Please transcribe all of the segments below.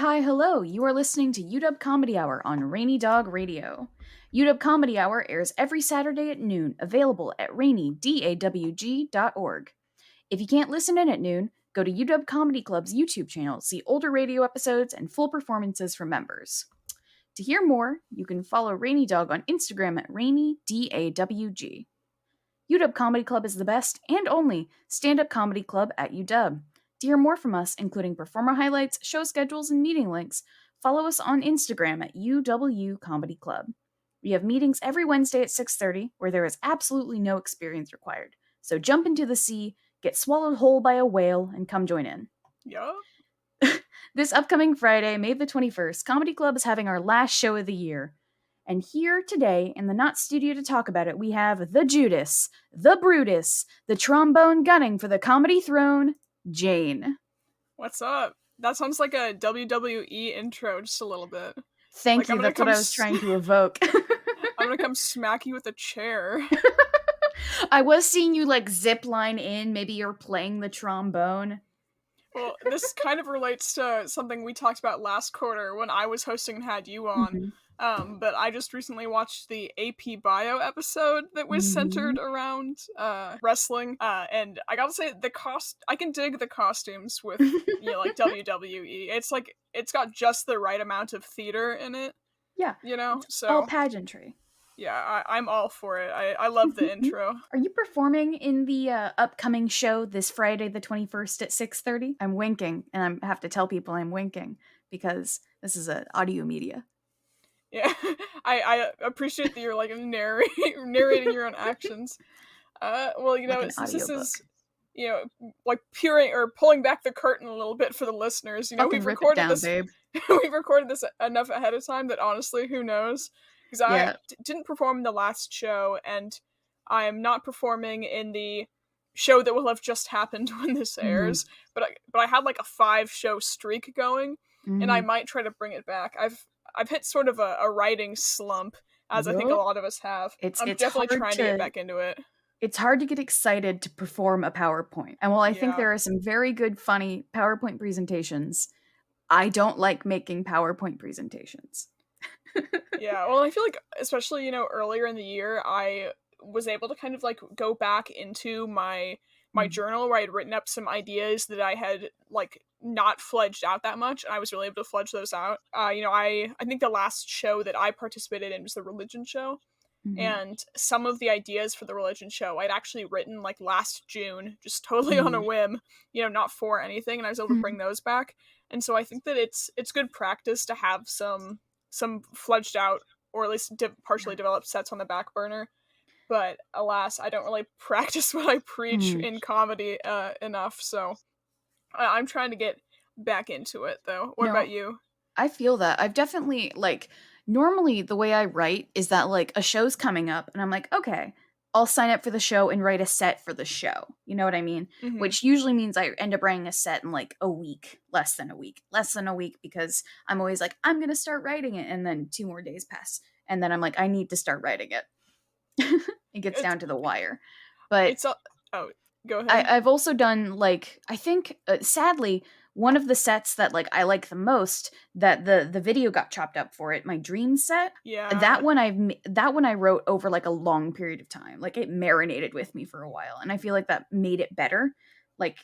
hi, hello. You are listening to UW Comedy Hour on Rainy Dog Radio. UW Comedy Hour airs every Saturday at noon, available at rainydawg.org. If you can't listen in at noon, go to UW Comedy Club's YouTube channel, see older radio episodes and full performances from members. To hear more, you can follow Rainy Dog on Instagram at rainydawg. UW Comedy Club is the best and only stand-up comedy club at UW. To hear more from us, including performer highlights, show schedules, and meeting links, follow us on Instagram at UW Comedy Club. We have meetings every Wednesday at 6:30, where there is absolutely no experience required. So jump into the sea, get swallowed whole by a whale, and come join in. Yeah. This upcoming Friday, May the 21st, Comedy Club is having our last show of the year. And here today, in the Not Studio to talk about it, we have the Judas, the Brutus, the trombone gunning for the comedy throne, Jane. What's up? That sounds like a WWE intro just a little bit. Thank you, that's what I was trying to evoke. I'm gonna come smack you with a chair. I was seeing you zip line in, maybe you're playing the trombone. Well, this kind of relates to something we talked about last quarter when I was hosting and had you on. But I just recently watched the AP Bio episode that was centered around wrestling. And I gotta say, I can dig the costumes with WWE. It's got just the right amount of theater in it. Yeah. So all pageantry. Yeah, I'm all for it. I love the intro. Are you performing in the upcoming show this Friday the 21st at 6:30? I'm winking, and I have to tell people I'm winking because this is an audio media. Yeah, I appreciate that you're narrating your own actions. Well, since this is peering or pulling back the curtain a little bit for the listeners. We've recorded this. Babe. We've recorded this enough ahead of time that honestly, who knows? Because I didn't perform in the last show, and I am not performing in the show that will have just happened when this airs. But I had a 5-show streak going, and I might try to bring it back. I've hit sort of a writing slump, as I think a lot of us have. I'm definitely trying to get back into it. It's hard to get excited to perform a PowerPoint. And while I think there are some very good, funny PowerPoint presentations, I don't like making PowerPoint presentations. Yeah, well, I feel like, especially, earlier in the year, I was able to kind of, go back into my journal where I had written up some ideas that I had, not fledged out that much, and I was really able to fledge those out. I think the last show that I participated in was the religion show, and some of the ideas for the religion show I'd actually written, last June, just totally on a whim, not for anything, and I was able to bring those back. And so I think that it's good practice to have some fledged out, or at least partially developed sets on the back burner. But alas, I don't really practice what I preach in comedy enough, so I'm trying to get back into it, though. What about you? I feel that. I've definitely, normally the way I write is that, a show's coming up, and I'm like, okay, I'll sign up for the show and write a set for the show. You know what I mean? Which usually means I end up writing a set in, a week. Less than a week, because I'm always like, I'm going to start writing it, and then 2 more days pass. And then I'm like, I need to start writing it. It gets down to the wire. But go ahead. I've also done, I think, sadly, one of the sets that, I like the most, that the video got chopped up for it, my dream set. Yeah. That one I wrote over, a long period of time. It marinated with me for a while, and I feel like that made it better.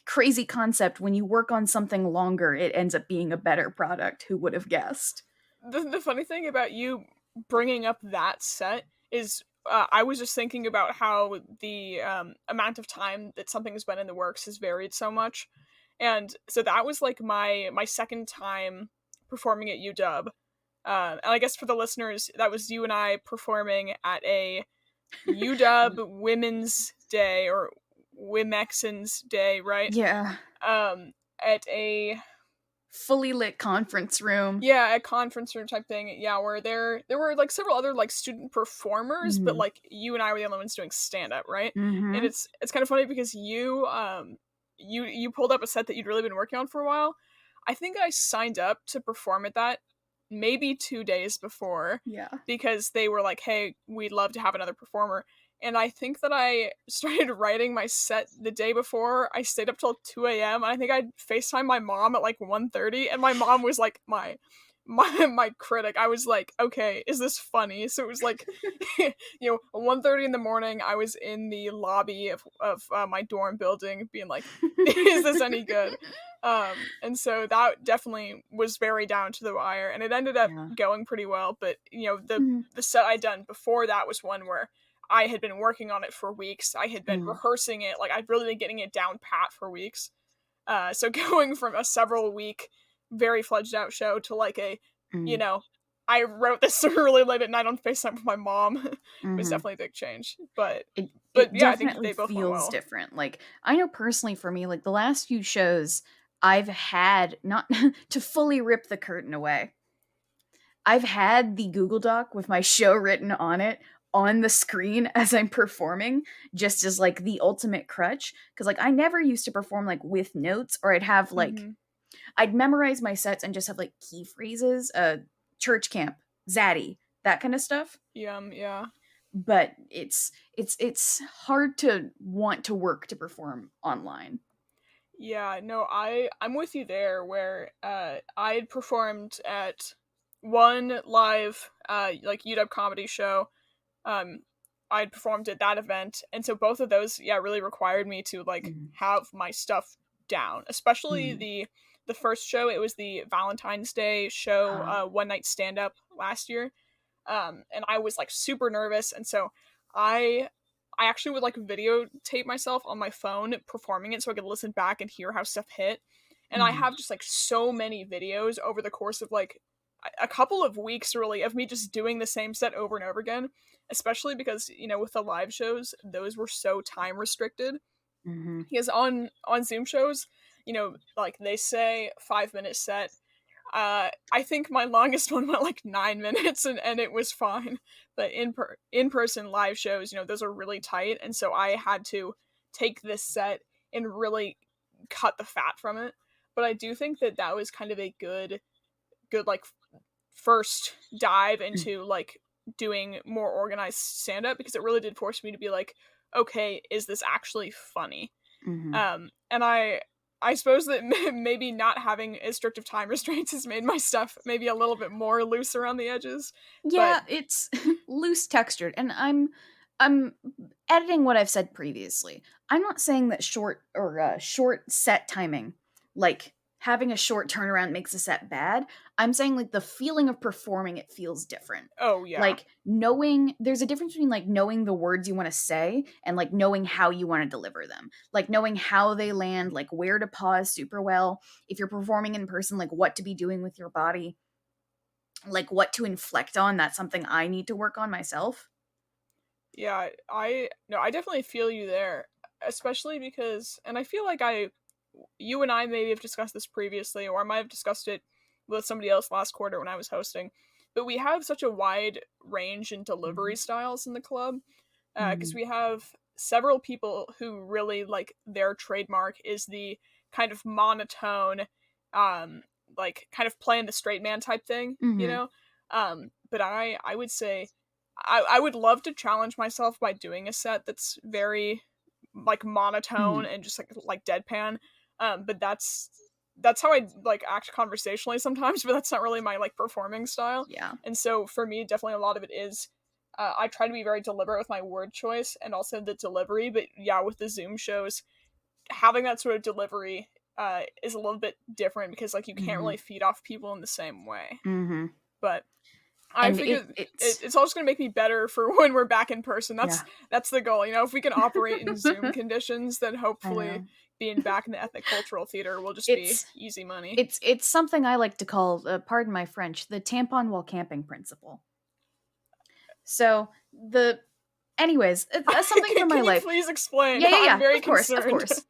Crazy concept, when you work on something longer, it ends up being a better product. Who would have guessed? The funny thing about you bringing up that set is I was just thinking about how the amount of time that something has been in the works has varied so much. And so that was my second time performing at UW. And I guess for the listeners, that was you and I performing at a UW Women's Day, or Wimexen's Day, right? Yeah. At a fully lit conference room. Yeah, a conference room type thing. Yeah, where there were several other student performers, but you and I were the only ones doing stand up, right? And it's kind of funny because you pulled up a set that you'd really been working on for a while. I think I signed up to perform at that maybe 2 days before. Yeah. Because they were like, hey, we'd love to have another performer. and I think that I started writing my set the day before. I stayed up till 2 a.m. and I think I FaceTimed my mom at like 1:30, and my mom was like my critic. I was like, okay, is this funny? So it was like, 1:30 in the morning, I was in the lobby of my dorm building being like, is this any good? And so that definitely was very down to the wire, and it ended up going pretty well. But the set I'd done before that was one where I had been working on it for weeks. I had been rehearsing it, like I'd really been getting it down pat for weeks. So going from a several week, very fledged out show to like a, I wrote this really late at night on FaceTime with my mom was definitely a big change. But yeah, I think they both went well. Different. Like, I know personally for me, like the last few shows I've had, not to fully rip the curtain away, I've had the Google Doc with my show written on it on the screen as I'm performing, just as like the ultimate crutch. Because like I never used to perform like with notes, or I'd have like I'd memorize my sets and just have like key phrases, church camp, zaddy, that kind of stuff. Yeah. But it's hard to want to work to perform online. Yeah, no, I'm with you there, where I'd performed at one live like UW comedy show. I'd performed at that event, and so both of those really required me to like have my stuff down, especially the first show. It was the Valentine's Day show, one night stand up last year, and I was like super nervous, and so I actually would like videotape myself on my phone performing it so I could listen back and hear how stuff hit. And I have just like so many videos over the course of like a couple of weeks really of me just doing the same set over and over again, especially because with the live shows, those were so time restricted. Because on Zoom shows, like they say 5-minute set. I think my longest one went like 9 minutes, and it was fine. But in-person live shows, those are really tight, and so I had to take this set and really cut the fat from it. But I do think that was kind of a good like first dive into like doing more organized stand-up, because it really did force me to be like, okay, is this actually funny? And I suppose that maybe not having as strict of time restraints has made my stuff maybe a little bit more loose around the edges. Yeah, it's loose textured, and I'm editing what I've said previously. I'm not saying that short set timing, like having a short turnaround, makes a set bad. I'm saying like the feeling of performing it feels different. Oh yeah. Like there's a difference between like knowing the words you want to say and like knowing how you want to deliver them. Like knowing how they land, like where to pause super well. If you're performing in person, like what to be doing with your body, like what to inflect on. That's something I need to work on myself. Yeah, I definitely feel you there, especially because, and I feel like you and I maybe have discussed this previously, or I might have discussed it with somebody else last quarter when I was hosting, but we have such a wide range in delivery styles in the club, because we have several people who really like their trademark is the kind of monotone, like kind of playing the straight man type thing, but I would say I would love to challenge myself by doing a set that's very like monotone and just like deadpan, but that's how I like act conversationally sometimes, but that's not really my like performing style. And so for me, definitely a lot of it is I try to be very deliberate with my word choice and also the delivery. But yeah, with the Zoom shows, having that sort of delivery is a little bit different, because like you can't really feed off people in the same way. But I figure it's all just going to make me better for when we're back in person. That's the goal. If we can operate in Zoom conditions, then hopefully being back in the ethnic cultural theater will just be easy money. It's something I like to call, pardon my French, the tampon while camping principle. So anyways, that's something from my life. Please explain? Yeah. I'm very concerned. Of course.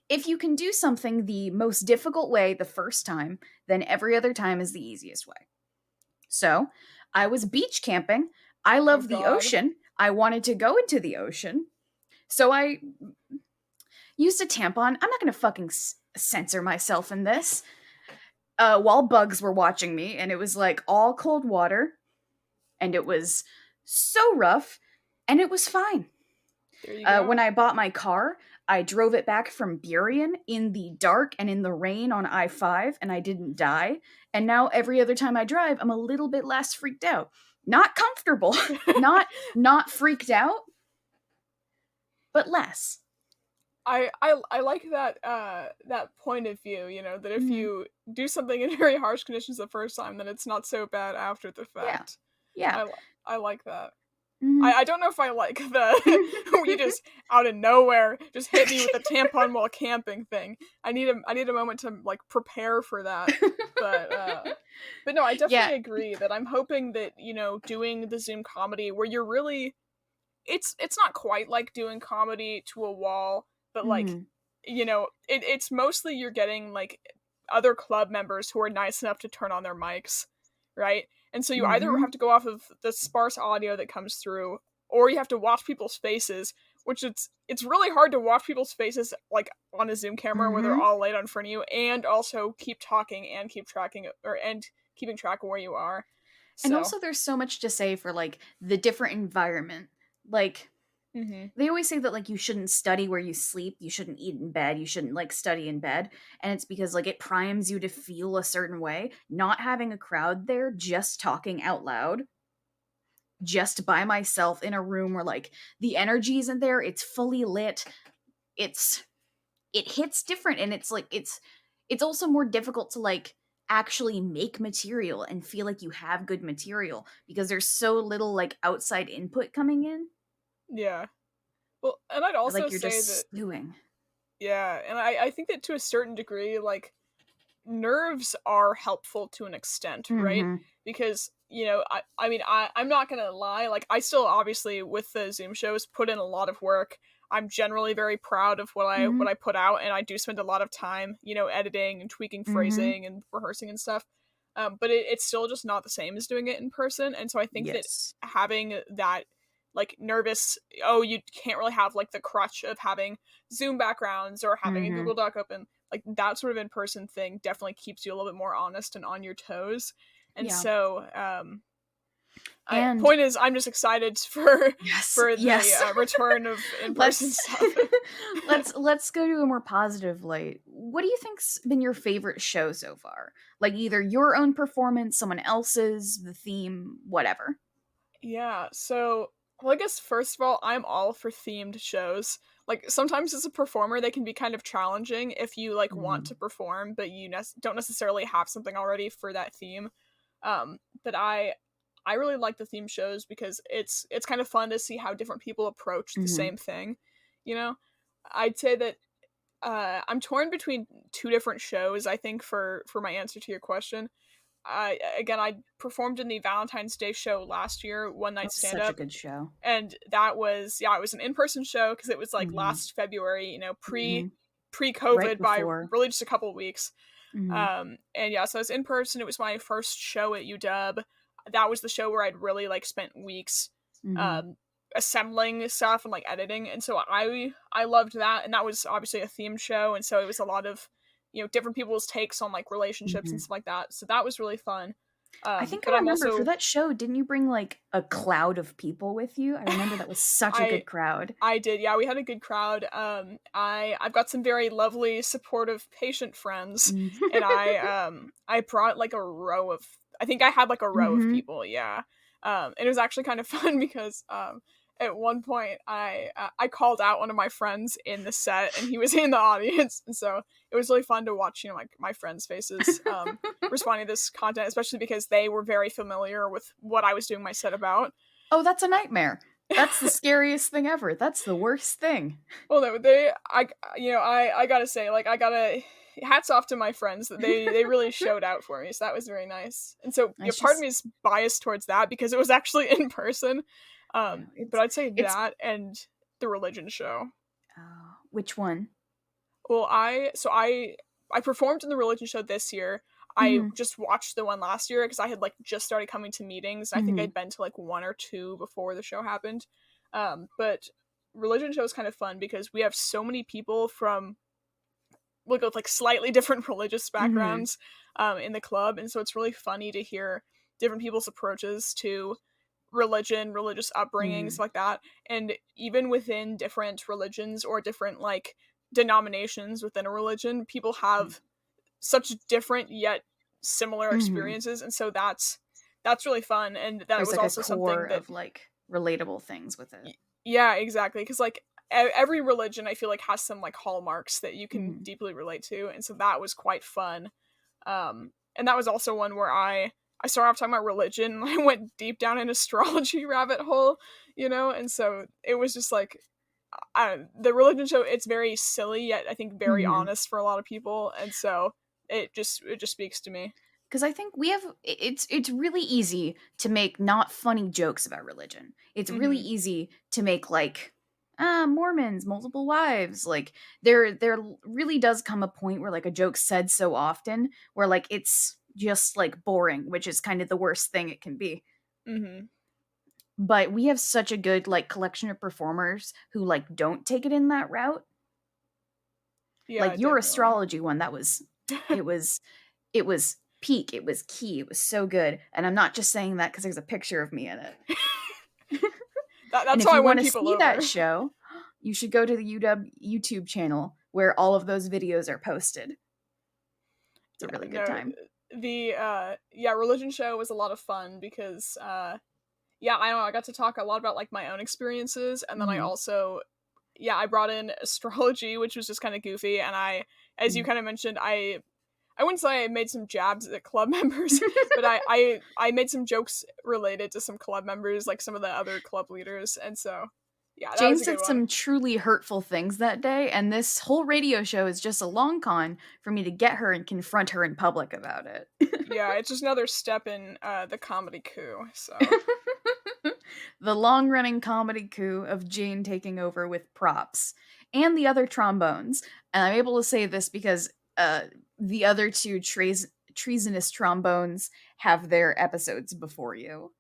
If you can do something the most difficult way the first time, then every other time is the easiest way. So, I was beach camping. I love the ocean. I wanted to go into the ocean. So I used a tampon. I'm not going to fucking censor myself in this. While bugs were watching me, and it was like all cold water. And it was so rough. And it was fine. There you go. When I bought my car, I drove it back from Burien in the dark and in the rain on I-5, and I didn't die. And now every other time I drive, I'm a little bit less freaked out. Not comfortable, not freaked out, but less. I like that that point of view, you know, that if you do something in very harsh conditions the first time, then it's not so bad after the fact. Yeah. I like that. Mhm. I don't know if I like the you just out of nowhere just hit me with a tampon while camping thing. I need a moment to like prepare for that. But no, I definitely agree that I'm hoping that, you know, doing the Zoom comedy where you're really it's not quite like doing comedy to a wall, but like, you know, it's mostly you're getting like other club members who are nice enough to turn on their mics, right? And so you either have to go off of the sparse audio that comes through, or you have to watch people's faces, which it's really hard to watch people's faces like on a Zoom camera where they're all laid out in front of you, and also keep talking and keep tracking and keeping track of where you are. And also there's so much to say for like the different environment. Like they always say that like you shouldn't study where you sleep, you shouldn't eat in bed, you shouldn't like study in bed, and it's because like it primes you to feel a certain way. Not having a crowd there, just talking out loud, just by myself in a room where like the energy isn't there, it's fully lit, it hits different, and it's like it's also more difficult to like actually make material and feel like you have good material because there's so little like outside input coming in. Yeah. Well, and I'd also like you're say just that stewing. Yeah, and I think that to a certain degree, like nerves are helpful to an extent, right? Because, you know, I mean I'm not gonna lie, like I still obviously with the Zoom shows put in a lot of work. I'm generally very proud of what I put out, and I do spend a lot of time, you know, editing and tweaking phrasing and rehearsing and stuff. But it's still just not the same as doing it in person, and so I think that having that like nervous, oh, you can't really have like the crutch of having Zoom backgrounds or having a Google Doc open, like that sort of in-person thing definitely keeps you a little bit more honest and on your toes. And so point is, I'm just excited for the return of in-person stuff. let's go to a more positive light. What do you think's been your favorite show so far? Like either your own performance, someone else's, the theme, whatever. Yeah, so well, I guess first of all, I'm all for themed shows. Like sometimes as a performer, they can be kind of challenging if you like want to perform, but you don't necessarily have something already for that theme. But I really like the theme shows because it's kind of fun to see how different people approach the same thing. You know, I'd say that I'm torn between two different shows. I think for my answer to your question. I performed in the Valentine's Day show last year, One Night Stand Up. Such a good show. And that was it was an in-person show because it was like last February, you know, pre-COVID by really just a couple of weeks. And yeah, so it was in person. It was my first show at UW. That was the show where I'd really like spent weeks assembling stuff and like editing, and so I loved that. And that was obviously a themed show, and so it was a lot of, you know, different people's takes on like relationships and stuff like that. So that was really fun. I think I remember for that show, didn't you bring like a cloud of people with you? I remember that was such a good crowd. I did, yeah. We had a good crowd. I've got some very lovely, supportive, patient friends, and I brought like a row of. I think I had like a row of people, yeah. And it was actually kind of fun because at one point I called out one of my friends in the set, and he was in the audience, and so it was really fun to watch, you know, like my friends' faces responding to this content, especially because they were very familiar with what I was doing my set about. Oh, that's a nightmare. That's the scariest thing ever. That's the worst thing. Well, no, I gotta say, like, hats off to my friends. They really showed out for me, so that was very nice. And so part of me is biased towards that because it was actually in person. But I'd say that and the religion show. Which one? Well, I performed in the religion show this year. I just watched the one last year because I had like just started coming to meetings. I think I'd been to like one or two before the show happened. But religion show is kind of fun because we have so many people from with like slightly different religious backgrounds in the club, and so it's really funny to hear different people's approaches to religion, religious upbringings Mm. like that. And even within different religions or different like denominations within a religion, people have such different yet similar Mm-hmm. experiences, and so that's really fun. And that There's was like a also core something that of like relatable things with it. yeah, exactly, because like every religion I feel like has some like hallmarks that you can Mm-hmm. deeply relate to, and so that was quite fun. And that was also one where I started off talking about religion and I went deep down an astrology rabbit hole, and so it was just like the religion show. It's very silly yet I think very Mm-hmm. honest for a lot of people, and so it just speaks to me. Because I think we have it's really easy to make not funny jokes about religion. It's really Mm-hmm. easy to make like Mormons, multiple wives. Like there really does come a point where like a joke said so often where like it's just like boring, which is kind of the worst thing it can be. Mm-hmm. But we have such a good like collection of performers who like don't take it in that route. Yeah, Like your definitely. astrology one, it was it was peak, it was key, it was so good. And I'm not just saying that because there's a picture of me in it. And That's if how I you win want to people see that over. show, you should go to the UW YouTube channel where all of those videos are posted. It's a Yeah, really good no, time. the yeah, religion show was a lot of fun because yeah, I know I got to talk a lot about like my own experiences, and then I Mm-hmm. also yeah, I brought in astrology, which was just kind of goofy, and as you kind of mentioned, I wouldn't say I made some jabs at club members, but I made some jokes related to some club members, like some of the other club leaders, and so yeah, that Jane was a good said one. some truly hurtful things that day, and this whole radio show is just a long con for me to get her and confront her in public about it. Yeah, it's just another step in the comedy coup. So The long running comedy coup of Jane taking over with props and the other trombones. And I'm able to say this because the other two treasonous trombones have their episodes before you.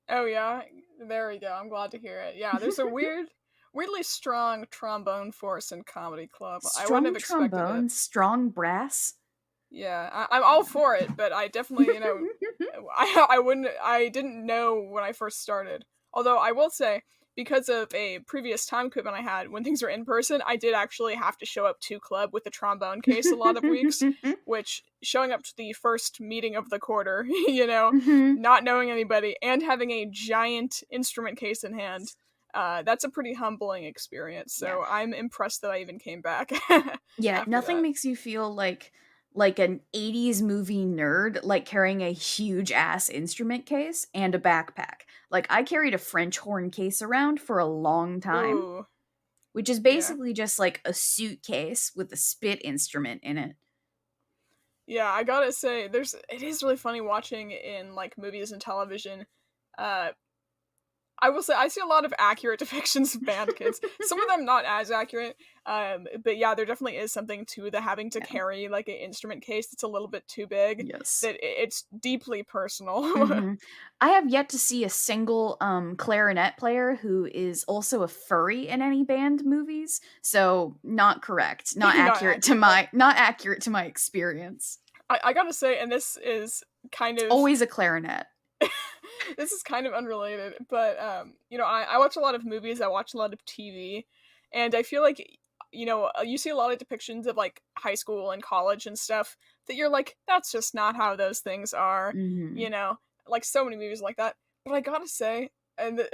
oh yeah, there we go. I'm glad to hear it. Yeah, there's a weirdly strong trombone force in comedy club. I wouldn't have Strong expected it. trombones, strong brass. Yeah, I'm all for it, but I definitely, I didn't know when I first started. Although I will say, because of a previous time commitment I had when things were in person, I did actually have to show up to club with a trombone case a lot of weeks, which showing up to the first meeting of the quarter, Mhm. not knowing anybody and having a giant instrument case in hand, that's a pretty humbling experience. Yeah. So I'm impressed that I even came back Yeah, after nothing that. makes you feel like an 80s movie nerd like carrying a huge ass instrument case and a backpack. Like I carried a French horn case around for a long time, Ooh, which is yeah. basically just like a suitcase with a spit instrument in it. Yeah, I gotta say, it is really funny watching in like movies and television. Uh, I will say I see a lot of accurate depictions of band kids. Some of them not as accurate. But yeah, there definitely is something to the having to Yeah. carry like an instrument case that's a little bit too big. Yes. That it's deeply personal. Hmm. I have yet to see a single clarinet player who is also a furry in any band movies. So not correct, Not accurate. not accurate to my experience. I gotta say, and this is kind It's of always a clarinet. this is kind of unrelated, but I watch a lot of movies, I watch a lot of TV, and I feel like you see a lot of depictions of like high school and college and stuff that you're like, that's just not how those things are, Hmm. you know, like so many movies like that. But I gotta say, and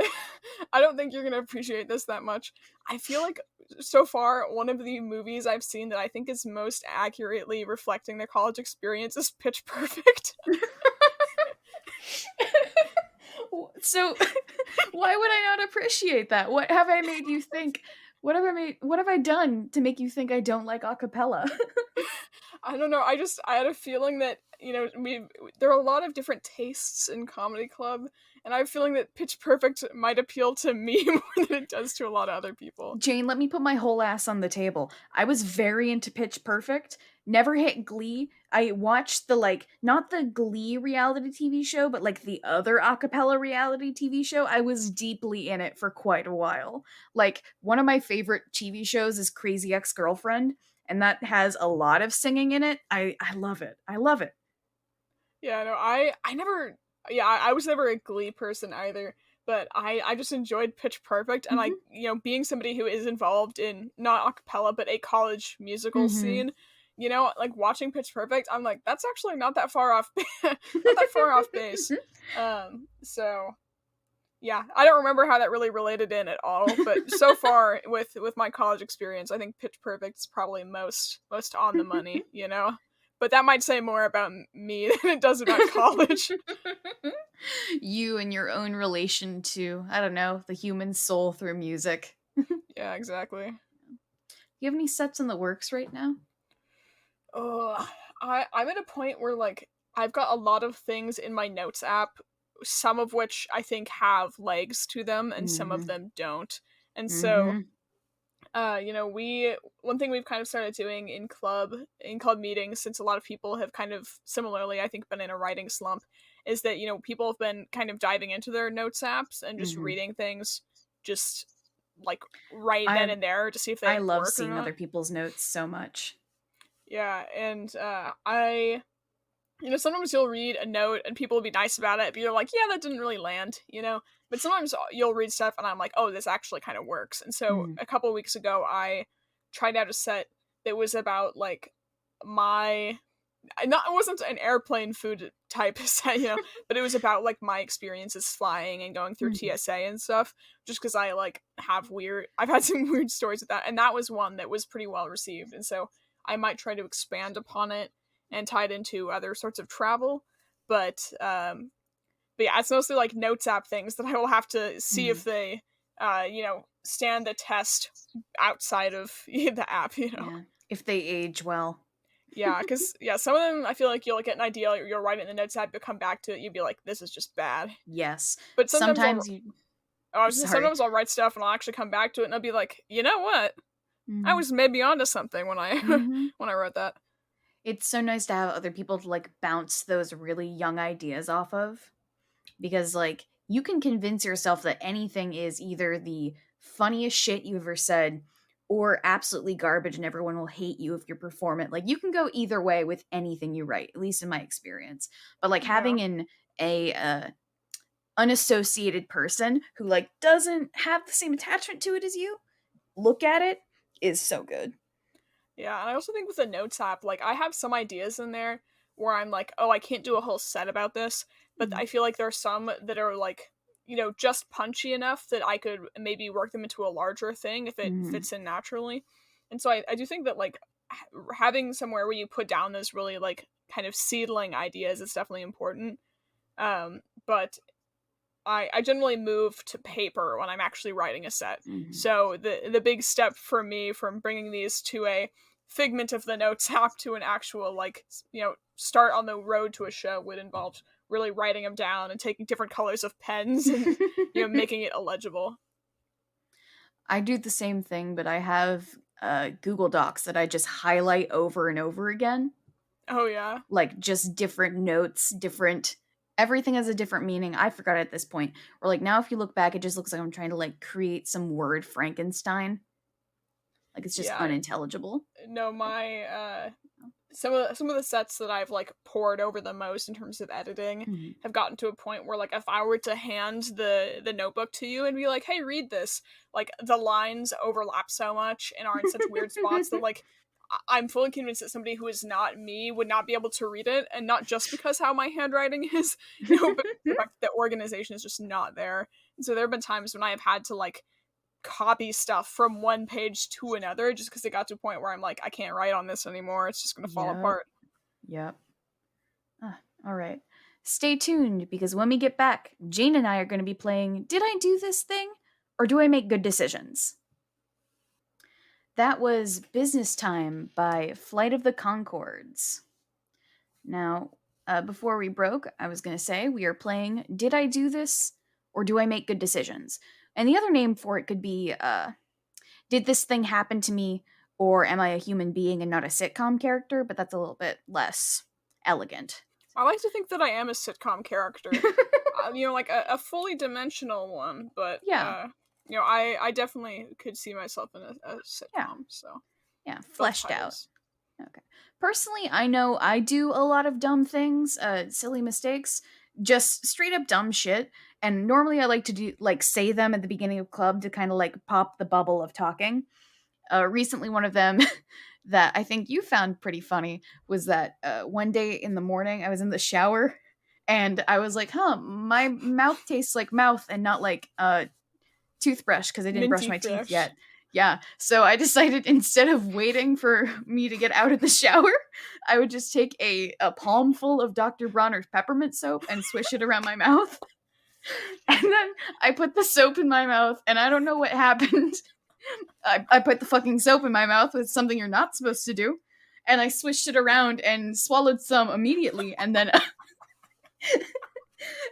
I don't think you're gonna appreciate this that much. I feel like so far one of the movies I've seen that I think is most accurately reflecting the college experience is Pitch Perfect. So why would I not appreciate that? What have I made you think? What have I done to make you think I don't like acapella? I don't know. I had a feeling that there are a lot of different tastes in comedy club, and I have a feeling that Pitch Perfect might appeal to me more than it does to a lot of other people. Jane, let me put my whole ass on the table. I was very into Pitch Perfect. Never hit Glee. I watched the like not the Glee reality TV show, but like the other acapella reality TV show. I was deeply in it for quite a while. Like one of my favorite TV shows is Crazy Ex-Girlfriend, and that has a lot of singing in it. I love it. I love it. Yeah, no, I never, yeah, I was never a Glee person either. but I just enjoyed Pitch Perfect, and I, Mhm. being somebody who is involved in not a cappella but a college musical Mhm. scene, like watching Pitch Perfect, I'm like, that's actually not that far off, not that far off base. So yeah, I don't remember how that really related in at all, but so far with my college experience, I think Pitch Perfect is probably most on the money, But that might say more about me than it does about college. You and your own relation to, I don't know, the human soul through music. Yeah, exactly. You have any sets in the works right now? Oh, I'm at a point where like I've got a lot of things in my notes app, some of which I think have legs to them and some of Mhm. them don't. And so, Mhm. we one thing we've kind of started doing in club meetings, since a lot of people have kind of similarly, I think, been in a writing slump, is that people have been kind of diving into their notes apps and just Mhm. reading things just like right then I and there to see if I they love work or seeing not. other people's notes so much. Yeah, and sometimes you'll read a note and people will be nice about it, but you're like, yeah, that didn't really land. But sometimes you'll read stuff and I'm like, oh, this actually kind of works. And so Mhm. a couple of weeks ago, I tried out a set that was about like my not it wasn't an airplane food type set, but it was about like my experiences flying and going through Mhm. TSA and stuff. Just because I like I've had some weird stories with that, and that was one that was pretty well received. And so I might try to expand upon it and tie it into other sorts of travel. But yeah, it's mostly like notes app things that I will have to see if Mhm. they stand the test outside of the app. Yeah. If they age well. Yeah, because yeah, some of them I feel like you'll get an idea, you'll write it in the notes app, you'll come back to it, you'll be like, this is just bad. Yes. But sometimes Sometimes you I was gonna say, sorry. sometimes I'll write stuff and I'll actually come back to it and I'll be like, you know what? I Mhm. was maybe onto something when I Mhm. when I wrote that. It's so nice to have other people to like bounce those really young ideas off of, because like you can convince yourself that anything is either the funniest shit you ever said or absolutely garbage and everyone will hate you if you perform it. Like you can go either way with anything you write, at least in my experience. But like Yeah. having an a unassociated person who like doesn't have the same attachment to it as you look at it is so good. Yeah, and I also think with the notes app, like I have some ideas in there where I'm like, oh, I can't do a whole set about this, but Mhm. I feel like there are some that are like, just punchy enough that I could maybe work them into a larger thing if it Mhm. fits in naturally. And so I do think that like having somewhere where you put down those really like kind of seedling ideas is definitely important. But I generally move to paper when I'm actually writing a set. Mhm. So the big step for me from bringing these to a figment of the notes app to an actual like start on the road to a show would involve really writing them down and taking different colors of pens and making it illegible. I do the same thing, but I have Google Docs that I just highlight over and over again. Oh yeah. Like just different notes, different everything has a different meaning. I forgot at this point. Or like now if you look back, it just looks like I'm trying to like create some word Frankenstein. Like it's just Yeah. unintelligible. No, my some of the sets that I've like poured over the most in terms of editing Mhm. have gotten to a point where like if I were to hand the notebook to you and be like, "Hey, read this," like the lines overlap so much and are in such weird spots that like I'm fully convinced that somebody who is not me would not be able to read it, and not just because how my handwriting is, but the fact that the organization is just not there. And so there have been times when I have had to like copy stuff from one page to another just because it got to a point where I'm like, I can't write on this anymore. It's just gonna fall Yep. apart. Yep. All right. Stay tuned because when we get back, Jane and I are going to be playing Did I Do This Thing or Do I Make Good Decisions? That was Business Time by Flight of the Concords. Now, before we broke, I was going to say we are playing Did I Do This or Do I Make Good Decisions? And the other name for it could be Did This Thing Happen to Me or Am I a Human Being and Not a Sitcom Character? But that's a little bit less elegant. I like to think that I am a sitcom character. Like a fully dimensional one, but Yeah, I definitely could see myself in a yeah, sitcom. So yeah, both fleshed out. titles. Okay. Personally, I know I do a lot of dumb things, silly mistakes, just straight up dumb shit. And normally I like to do like say them at the beginning of club to kind of like pop the bubble of talking. Recently, one of them that I think you found pretty funny was that one day in the morning I was in the shower and I was like, huh, my mouth tastes like mouth and not like toothbrush because I didn't brush Minty my teeth fresh. yet. Yeah, so I decided instead of waiting for me to get out of the shower, I would just take a palm full of Dr. Bronner's peppermint soap and swish it around my mouth. And then I put the soap in my mouth, and I don't know what happened. I put the fucking soap in my mouth with something you're not supposed to do, and I swished it around and swallowed some immediately, and then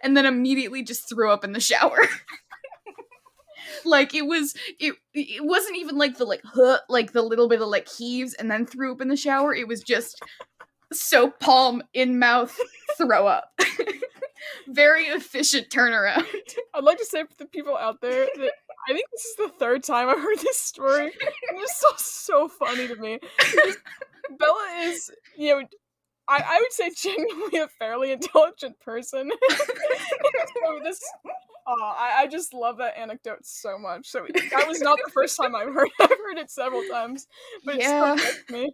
and then immediately just threw up in the shower. Like it wasn't even like the like the little bit of like heaves and then threw up in the shower. It was just soap palm in mouth throw up. Very efficient turnaround. I'd like to say for the people out there that I think this is the third time I've heard this story. It's just so funny to me. Bella is, you know, I would say genuinely a fairly intelligent person. So this, I just love that anecdote so much. So that was not the first time I've heard it several times, but it still gets me.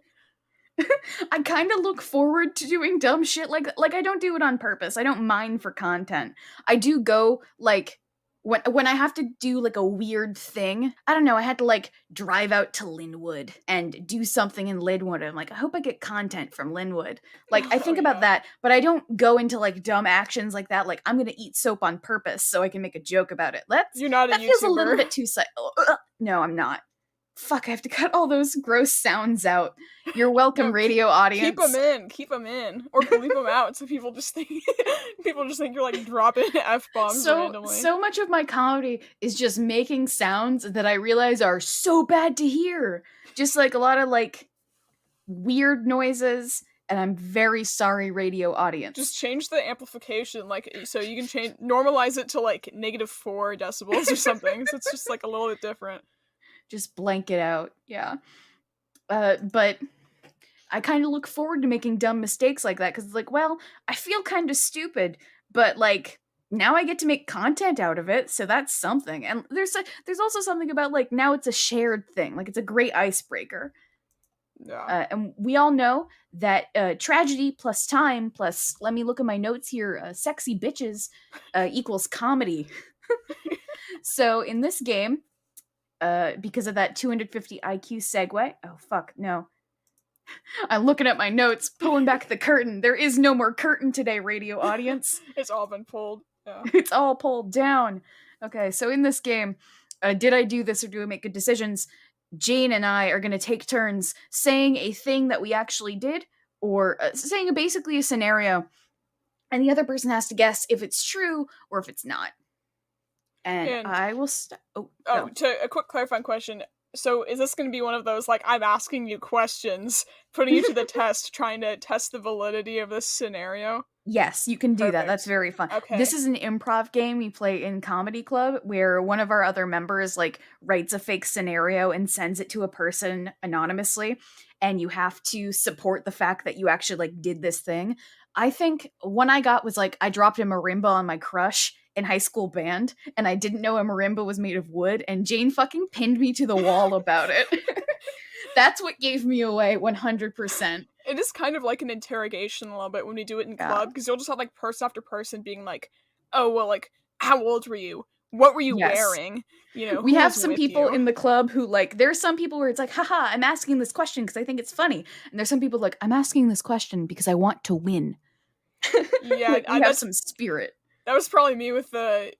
I kind of look forward to doing dumb shit like I don't do it on purpose. I don't mind for content. I do go like when I have to do like a weird thing. I don't know, I had to like drive out to Linwood and do something in Linwood. I'm like, I hope I get content from Linwood. Like I think about that, but I don't go into like dumb actions like that. Like I'm going to eat soap on purpose so I can make a joke about it. You're not a YouTuber. That feels a little bit too no, I'm not. Fuck, I have to cut all those gross sounds out. You're welcome, radio audience. Keep them in, or bleep them out, so people just think you're like dropping F-bombs randomly. So much of my comedy is just making sounds that I realize are so bad to hear. Just like a lot of like weird noises, and I'm very sorry, radio audience. Just change the amplification, like so you can normalize it to like -4 decibels or something. So it's just like a little bit different. Just blank it out, yeah. But I kind of look forward to making dumb mistakes like that because it's like, well, I feel kind of stupid, but like now I get to make content out of it, so that's something. And there's also something about like now it's a shared thing, like it's a great icebreaker. Yeah. And we all know that tragedy plus time plus let me look at my notes here, sexy bitches equals comedy. So in this game. Because of that 250 IQ segue. Oh, fuck, no. I'm looking at my notes, pulling back the curtain. There is no more curtain today, radio audience. It's all been pulled. Yeah. It's all pulled down. Okay, so in this game, did I do this or do I make good decisions? Jane and I are going to take turns saying a thing that we actually did, or saying basically a scenario, and the other person has to guess if it's true or if it's not. And I will a quick clarifying question. So is this going to be one of those, like, I'm asking you questions, putting you to the test, trying to test the validity of this scenario? Yes, you can do that. That's very fun. Okay. This is an improv game we play in comedy club where one of our other members, like, writes a fake scenario and sends it to a person anonymously, and you have to support the fact that you actually, like, did this thing. I think one I got was, like, I dropped a marimba on my crush in high school band, and I didn't know a marimba was made of wood, and Jane fucking pinned me to the wall about it. That's what gave me away 100%. It is kind of like an interrogation a little bit when we do it in club, because you'll just have like person after person being like, oh, well, like, how old were you? What were you wearing? You know, we have some people in the club who like, there's some people where it's like, haha, I'm asking this question because I think it's funny. And there's some people like, I'm asking this question because I want to win. Yeah, like, we have some spirit. That was probably me with the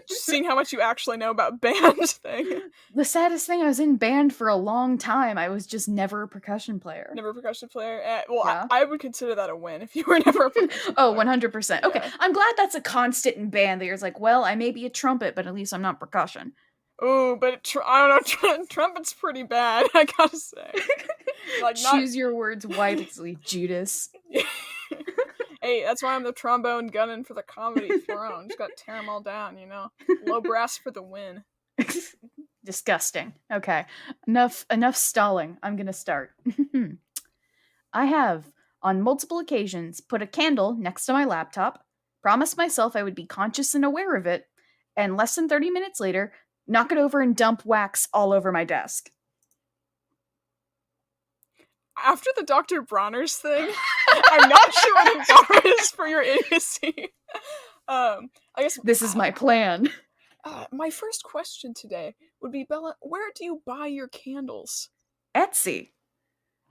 seeing how much you actually know about band thing. The saddest thing, I was in band for a long time. I was just never a percussion player. Never a percussion player? I would consider that a win if you were never a percussion player. 100%. Okay, yeah. I'm glad that's a constant in band that you're like, well, I may be a trumpet, but at least I'm not percussion. Ooh, but I don't know, trumpet's pretty bad, I gotta say. Like, choose your words wisely, Judas. Hey, that's why I'm the trombone gunning for the comedy throne. Just gotta tear them all down, you know? Low brass for the win. Disgusting. Okay, enough stalling. I'm gonna start. I have, on multiple occasions, put a candle next to my laptop, Promised myself I would be conscious and aware of it, and less than 30 minutes later, knock it over and dump wax all over my desk. After the Dr. Bronner's thing, I'm not sure what the bar is for your idiocy. I guess This is my plan. My first question today would be, Bella, where do you buy your candles? Etsy.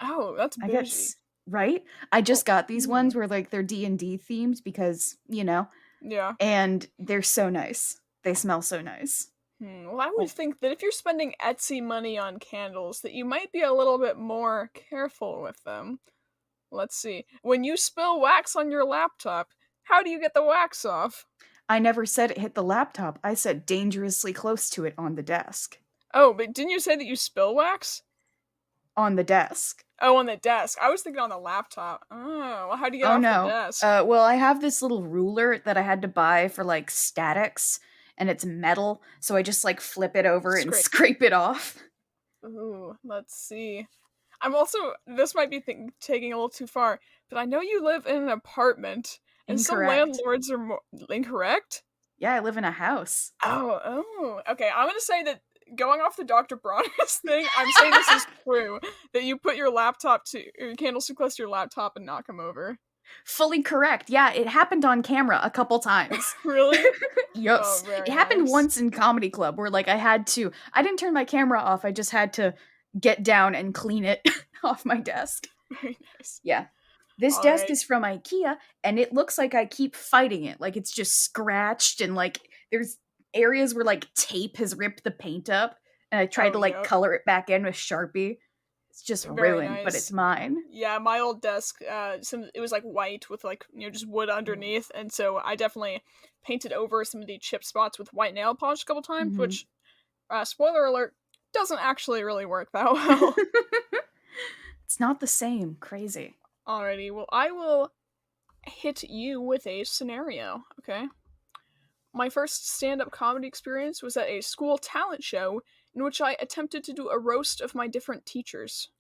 Oh, that's bougie. I guess, right? I just got these ones where like they're D&D themed because, Yeah. And they're so nice. They smell so nice. Well, I would think that if you're spending Etsy money on candles, that you might be a little bit more careful with them. Let's see. When you spill wax on your laptop, how do you get the wax off? I never said it hit the laptop. I said dangerously close to it on the desk. Oh, but didn't you say that you spill wax? On the desk. Oh, on the desk. I was thinking on the laptop. Oh, well, how do you get off the desk? Well, I have this little ruler that I had to buy for like statics, and it's metal, so I just like flip it over and scrape it off. Ooh, let's see. I'm also, this might be taking a little too far, but I know you live in an apartment, and some landlords are more incorrect. Yeah, I live in a house. Oh, okay. I'm gonna say that going off the Dr. Bronner's thing, I'm saying this is true. That you put your candles too close to your laptop and knock them over. Fully correct. Yeah, it happened on camera a couple times. Really? Yes. Oh, it happened once in comedy club where like I didn't turn my camera off. I just had to get down and clean it off my desk. Very nice. Yeah. This desk is from IKEA, and it looks like I keep fighting it. Like it's just scratched, and like there's areas where like tape has ripped the paint up, and I tried to like color it back in with Sharpie. It's just ruined, but it's mine. Yeah, my old desk, it was like white with like, just wood underneath, and so I definitely painted over some of the chip spots with white nail polish a couple times, which, spoiler alert, doesn't actually really work that well. It's not the same. Crazy. Alrighty, well, I will hit you with a scenario, okay? My first stand-up comedy experience was at a school talent show in which I attempted to do a roast of my different teachers.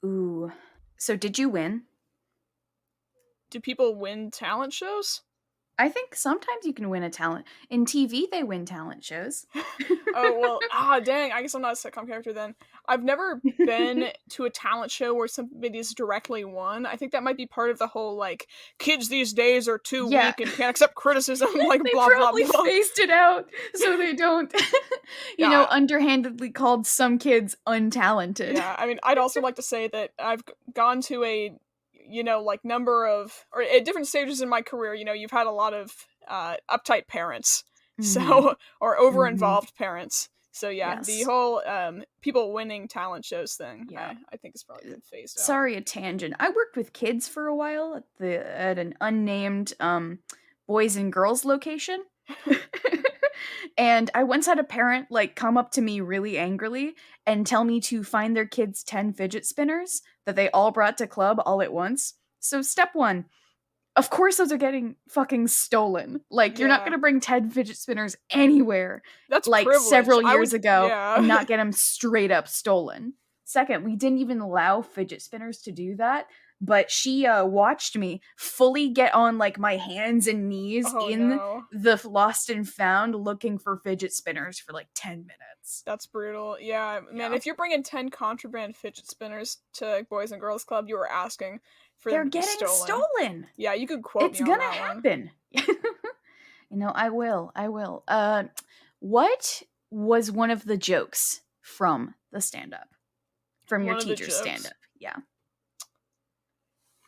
Ooh. So did you win? Do people win talent shows? I think sometimes you can win a talent. In TV, they win talent shows. Oh, well, dang, I guess I'm not a sitcom character then. I've never been to a talent show where somebody's directly won. I think that might be part of the whole, like, kids these days are too weak and can't accept criticism, like, they blah, blah, blah. They probably phased it out so they don't, underhandedly called some kids untalented. Yeah, I mean, I'd also like to say that I've gone to a number of, or at different stages in my career, you've had a lot of uptight parents, so, or over-involved parents. So yeah, the whole people winning talent shows thing, I think is probably been phased out. Sorry, a tangent. I worked with kids for a while at an unnamed boys and girls location. And I once had a parent come up to me really angrily and tell me to find their kids 10 fidget spinners that they all brought to club all at once. So step 1, of course those are getting fucking stolen. You're not going to bring 10 fidget spinners anywhere. That's privilege. Several years ago and not get them straight up stolen. Second, we didn't even allow fidget spinners to do that. But she watched me fully get on my hands and knees the lost and found looking for fidget spinners for 10 minutes. That's brutal. Yeah, man, if you're bringing 10 contraband fidget spinners to Boys and Girls Club, you were asking for them to be stolen. They're getting stolen. Yeah, you could quote me on that. It's gonna happen. I will. What was one of the jokes from the stand-up? From your teacher's stand-up? Yeah.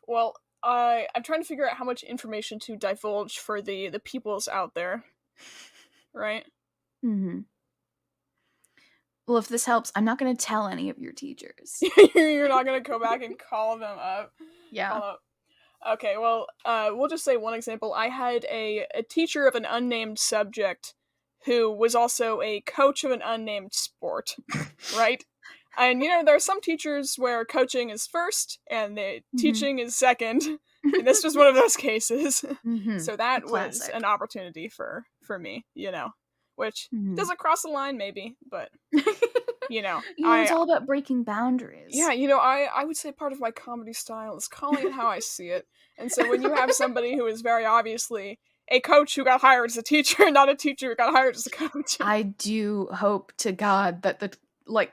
Well, I'm trying to figure out how much information to divulge for the peoples out there, right? Mm-hmm. Well, if this helps, I'm not going to tell any of your teachers. You're not going to go back and call them up? Yeah. Okay, well, we'll just say one example. I had a teacher of an unnamed subject who was also a coach of an unnamed sport, right? And, there are some teachers where coaching is first and the teaching is second. And this was one of those cases. So that was an opportunity for me, which doesn't cross the line maybe, but You know, It's all about breaking boundaries. yeah, I would say part of my comedy style is calling it how I see it. And so when you have somebody who is very obviously a coach who got hired as a teacher, not a teacher who got hired as a coach. I do hope to God that the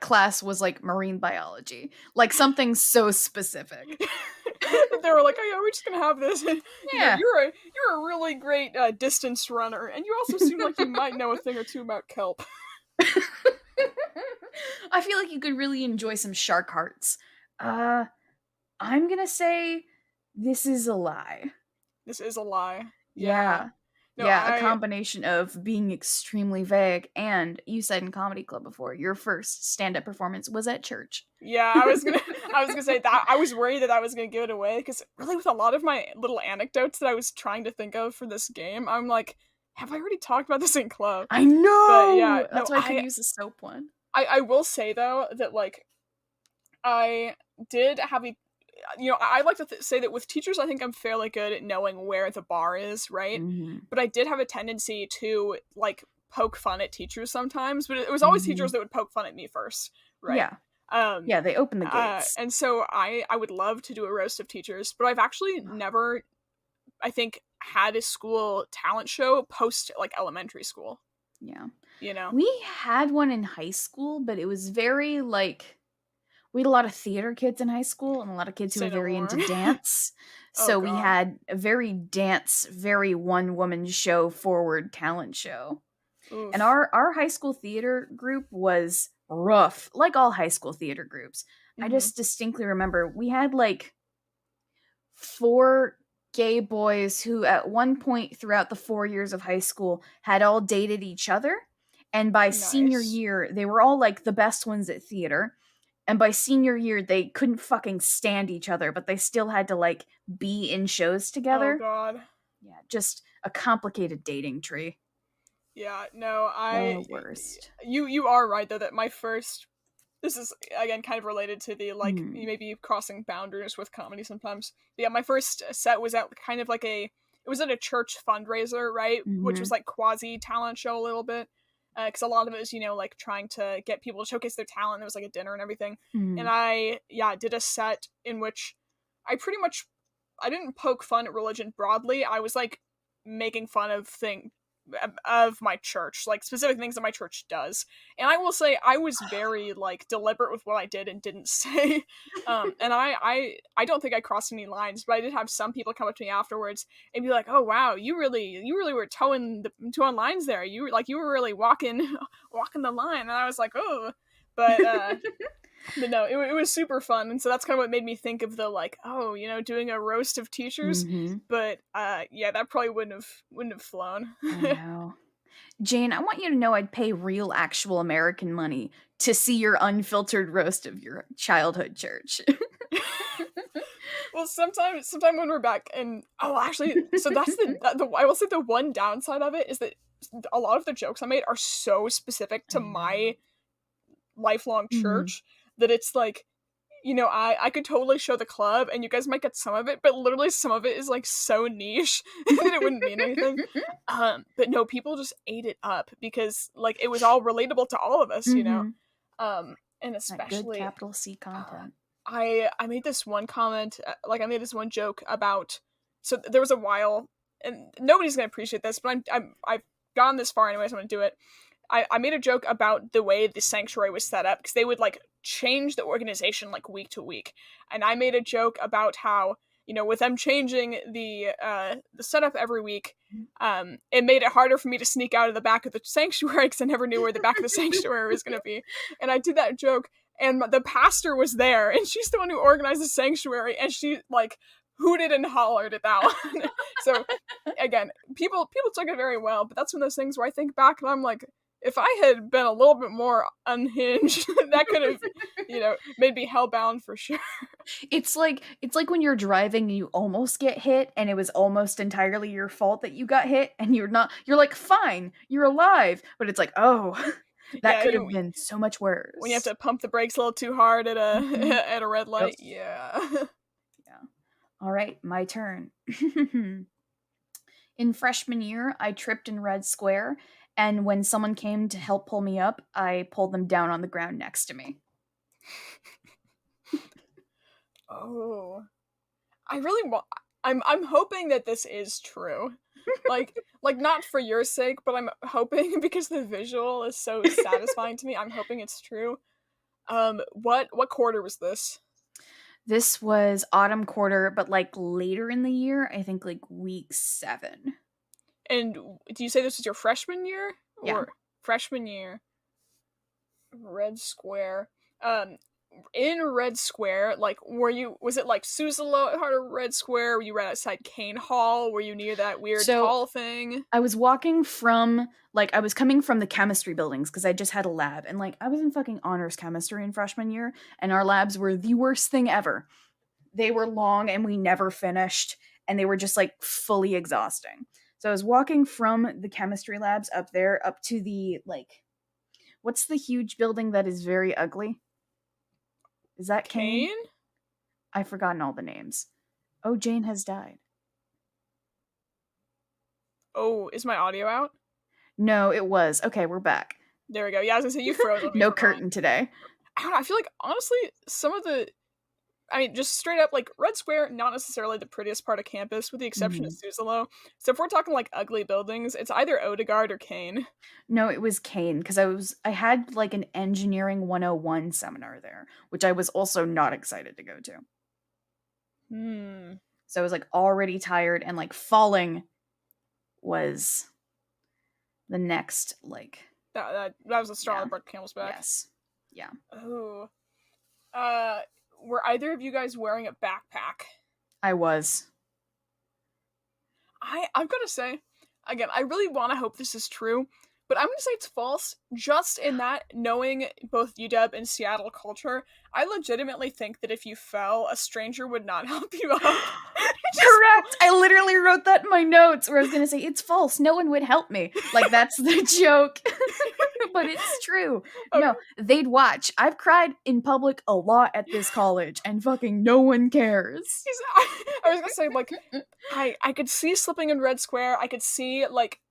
class was like marine biology, like something so specific. They were like, "Oh yeah, we're just gonna have this." Yeah. You're a really great distance runner, and you also seem like you might know a thing or two about kelp. I feel like you could really enjoy some shark hearts. I'm gonna say this is a lie. This is a lie. Yeah. No, Yeah, a combination of being extremely vague, and you said in comedy club before, your first stand-up performance was at church. Yeah, I was gonna say that. I was worried that I was gonna give it away, because really with a lot of my little anecdotes that I was trying to think of for this game, I'm like, have I already talked about this in club? I know! But yeah, that's why I could use the soap one. I will say though that like I did have a I like to say that with teachers, I think I'm fairly good at knowing where the bar is, right? Mm-hmm. But I did have a tendency to like poke fun at teachers sometimes, but it was always teachers that would poke fun at me first, right? Yeah, they open the gates. And so I would love to do a roast of teachers, but I've actually never, I think, had a school talent show post like elementary school. Yeah. You know? We had one in high school, but it was very like, we had a lot of theater kids in high school and a lot of kids who were very into dance. So we had a very dance, very one-woman show forward talent show. Oof. And our high school theater group was rough, like all high school theater groups. Mm-hmm. I just distinctly remember we had like 4 gay boys who at one point throughout the 4 years of high school had all dated each other. And by senior year, they were all like the best ones at theater. And by senior year, they couldn't fucking stand each other, but they still had to like be in shows together. Oh god. Yeah, just a complicated dating tree. Yeah, no, the worst. You are right though that my first, this is again kind of related to the like maybe crossing boundaries with comedy sometimes. Yeah, my first set was at kind of like it was at a church fundraiser, right? Mm-hmm. Which was like quasi talent show a little bit. Because a lot of it was, like trying to get people to showcase their talent. There was like a dinner and everything. Mm. And I did a set in which I didn't poke fun at religion broadly. I was like making fun of my church, like specific things that my church does. And I will say I was very like deliberate with what I did and didn't say. And I don't think I crossed any lines, but I did have some people come up to me afterwards and be like, "Oh wow, you really were towing lines there. You were really walking the line." And I was like, "Oh," but but no, it was super fun, and so that's kind of what made me think of the like, oh, doing a roast of teachers. Mm-hmm. But that probably wouldn't have flown. I know. Jane, I want you to know I'd pay real, actual American money to see your unfiltered roast of your childhood church. Well, sometime when we're back, and actually, so that's the I will say the one downside of it is that a lot of the jokes I made are so specific to my lifelong church. Mm-hmm. That it's like, I could totally show the club and you guys might get some of it, but literally some of it is like so niche that it wouldn't mean anything. But no, people just ate it up because like it was all relatable to all of us, and especially good capital C content. I made this one comment, I made this one joke about, so there was a while, and nobody's gonna appreciate this, but I've gone this far anyways, I'm gonna do it. I made a joke about the way the sanctuary was set up because they would like change the organization like week to week, and I made a joke about how with them changing the setup every week, it made it harder for me to sneak out of the back of the sanctuary because I never knew where the back of the sanctuary was going to be, and I did that joke, and the pastor was there, and she's the one who organized the sanctuary, and she like hooted and hollered at that one. So again, people took it very well, but that's one of those things where I think back and I'm like, if I had been a little bit more unhinged, that could have, made me hellbound for sure. It's like when you're driving and you almost get hit and it was almost entirely your fault that you got hit and you're like, fine, you're alive. But it's like, oh, that could have been so much worse. When you have to pump the brakes a little too hard at a red light. Yep. Yeah. All right, my turn. In freshman year, I tripped in Red Square And when someone came to help pull me up, I pulled them down on the ground next to me. Oh. I really want. I'm hoping that this is true. Like not for your sake, but I'm hoping because the visual is so satisfying to me. I'm hoping it's true. What quarter was this? This was autumn quarter, but like later in the year, I think like week 7. And do you say this was your freshman year? Or Yeah. freshman year. Red Square. In Red Square, like, was it like Suzzalot heart of Red Square? Were you right outside Kane Hall? Were you near that weird tall thing? I was walking from, I was coming from the chemistry buildings because I just had a lab, and I was in fucking honors chemistry in freshman year, and our labs were the worst thing ever. They were long and we never finished, and they were just fully exhausting. So I was walking from the chemistry labs up there up to the what's the huge building that is very ugly? Is that Kane? I've forgotten all the names. Oh, Jane has died. Oh, is my audio out? No, it was. Okay, we're back. There we go. Yeah, I was gonna say you froze. No curtain today. I don't know, I feel like, honestly, some of the... I mean, just straight up, Red Square, not necessarily the prettiest part of campus, with the exception of Suzzalot. So if we're talking, ugly buildings, it's either Odegaard or Kane. No, it was Kane, because I had, an engineering 101 seminar there, which I was also not excited to go to. So I was, already tired, and, falling was the next, That was the straw that broke the camel's back. Yes. Yeah. Oh. Were either of you guys wearing a backpack? I was. I've got to say, again, I really want to hope this is true, but I'm going to say it's false, just in that, knowing both UW and Seattle culture, I legitimately think that if you fell, a stranger would not help you up. Correct! I literally wrote that in my notes, where I was going to say, it's false, no one would help me. That's the joke. But it's true. Okay. No, they'd watch. I've cried in public a lot at this college, and fucking no one cares. I was gonna say, I could see slipping in Red Square. I could see,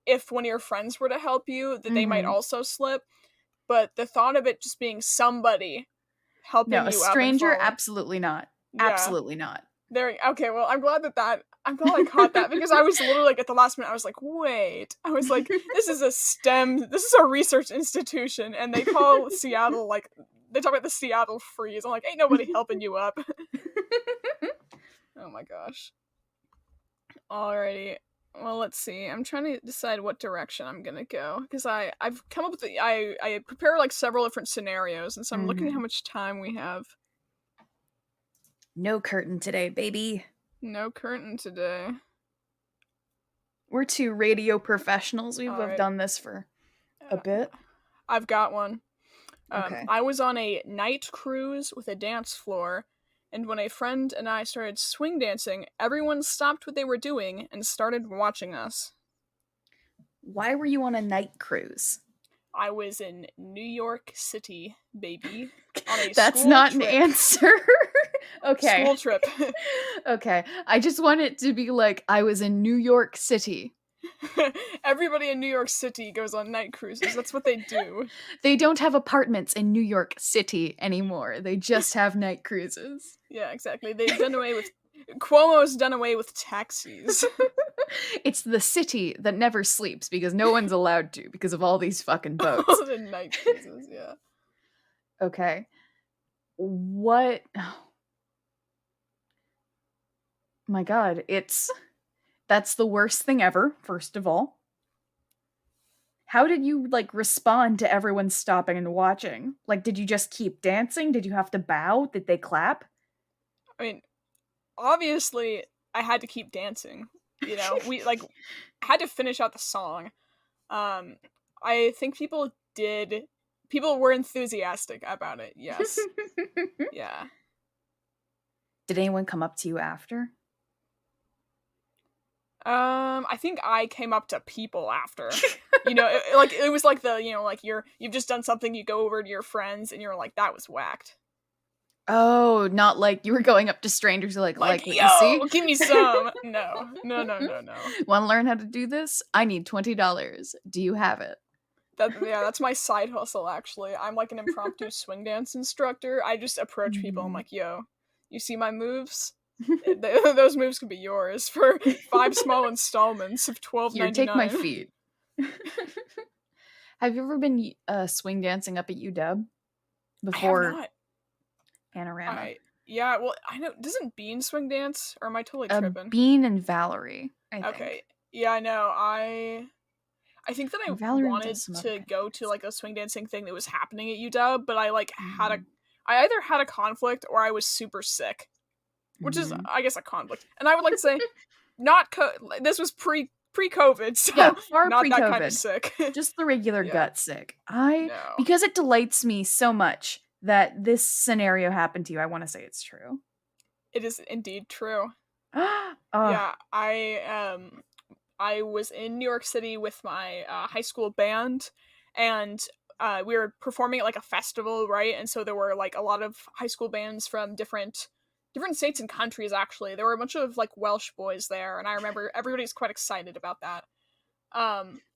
if one of your friends were to help you, that they might also slip. But the thought of it just being somebody helping you up. No, a stranger, absolutely not. Yeah. Absolutely not. Okay, well, I'm glad I caught that, because I was literally, at the last minute, I was like, wait. I was like, this is a research institution, and they call Seattle, they talk about the Seattle freeze. I'm like, ain't nobody helping you up. Oh my gosh. Alrighty. Well, let's see. I'm trying to decide what direction I'm gonna go, because I've come up with I prepare, several different scenarios, and so I'm looking at how much time we have. No curtain today, baby. No curtain today. We're 2 radio professionals. We've done this for a bit. I've got one. Okay. I was on a night cruise with a dance floor, and when a friend and I started swing dancing, everyone stopped what they were doing and started watching us. Why were you on a night cruise? I was in New York City, baby. That's not an answer. Okay. School trip. Okay. I just want it to be I was in New York City. Everybody in New York City goes on night cruises. That's what they do. They don't have apartments in New York City anymore. They just have night cruises. Yeah, exactly. They've done away with... Cuomo's done away with taxis. It's the city that never sleeps, because no one's allowed to, because of all these fucking boats. All the night cruises, yeah. Okay. What... Oh. My god, that's the worst thing ever, first of all. How did you, respond to everyone stopping and watching? Did you just keep dancing? Did you have to bow? Did they clap? I mean, obviously, I had to keep dancing. You know, we, had to finish out the song. I think people were enthusiastic about it, yes. Yeah. Did anyone come up to you after? I think I came up to people after. You know, it was you've just done something, you go over to your friends, and you're like, that was whacked. Oh, not you were going up to strangers like what yo, you see? Give me some. No. Want to learn how to do this? I need $20. Do you have it? That's my side hustle, actually. I'm like an impromptu swing dance instructor. I just approach people. I'm like, yo, you see my moves? Those moves could be yours for 5 small installments of Here, take my $12.99. feet. Have you ever been swing dancing up at UW I have before not. Panorama? Yeah, well, I know. Doesn't Bean swing dance, or am I totally tripping? Bean and Valerie, I think. Okay. Yeah, I know. I think that I Valerie wanted does some other to kind go of to dance. like a swing dancing thing that was happening at UW, but I either had a conflict or I was super sick, which is I guess a conflict. And I would like to say, this was pre-COVID, so Yeah, far not that kind pre-COVID. of sick. Just the regular Yeah. gut sick. No. Because it delights me so much that this scenario happened to you, I want to say it's true. It is indeed true. Oh. Yeah, I was in New York City with my high school band, and we were performing at like a festival, right? And so there were like a lot of high school bands from different states and countries. Actually, there were a bunch of like Welsh boys there, and I remember everybody's quite excited about that.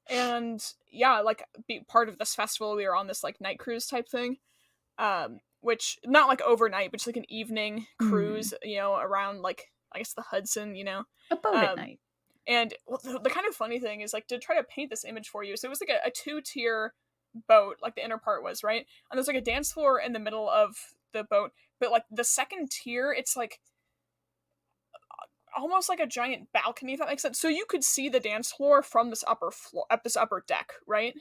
And yeah, like be part of this festival, we were on this like night cruise type thing, which not like overnight, but just like an evening cruise, around like I guess the Hudson, A boat at night. And well, the kind of funny thing is, like, to try to paint this image for you, so it was like a 2-tier boat, like the inner part was, right? And there's like a dance floor in the middle of the boat, but like the second tier, it's like almost like a giant balcony, if that makes sense. So you could see the dance floor from this upper deck, right?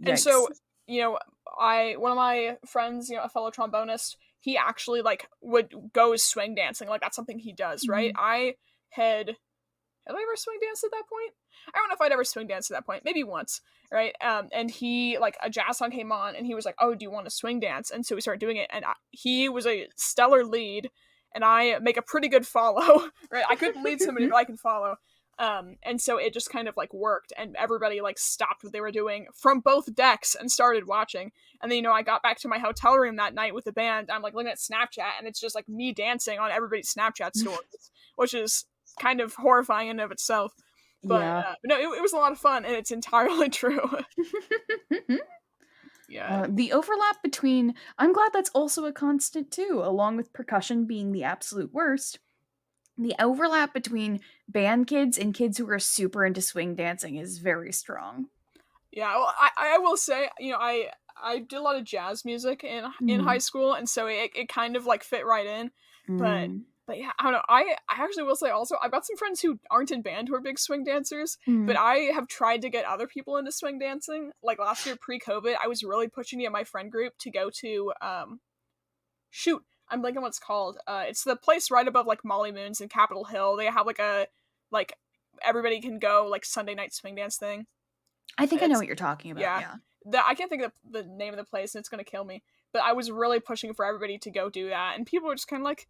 Yikes. And so, one of my friends, a fellow trombonist, he actually like would go swing dancing, like that's something he does, right? Have I ever swing danced at that point? I don't know if I'd ever swing danced at that point. Maybe once, right? And he, like, a jazz song came on, and he was like, oh, do you want to swing dance? And so we started doing it, and he was a stellar lead, and I make a pretty good follow, right? I couldn't lead somebody, but I can follow. And so it just kind of, like, worked, and everybody, like, stopped what they were doing from both decks and started watching. And then, I got back to my hotel room that night with the band. I'm, like, looking at Snapchat, and it's just, like, me dancing on everybody's Snapchat stories, which is kind of horrifying in and of itself, but no, it was a lot of fun, and it's entirely true. Yeah, the overlap between, I'm glad that's also a constant too, along with percussion being the absolute worst. The overlap between band kids and kids who are super into swing dancing is very strong. Yeah, well, I will say, I did a lot of jazz music in high school, and so it kind of like fit right in, But yeah, I don't know. I actually will say also, I've got some friends who aren't in band who are big swing dancers, but I have tried to get other people into swing dancing. Like last year pre-COVID, I was really pushing it in my friend group to go to, shoot, I'm blanking what it's called. It's the place right above like Molly Moon's in Capitol Hill. They have like everybody can go like Sunday night swing dance thing. I think I know what you're talking about. Yeah. I can't think of the name of the place, and it's going to kill me. But I was really pushing for everybody to go do that, and people were just kind of like,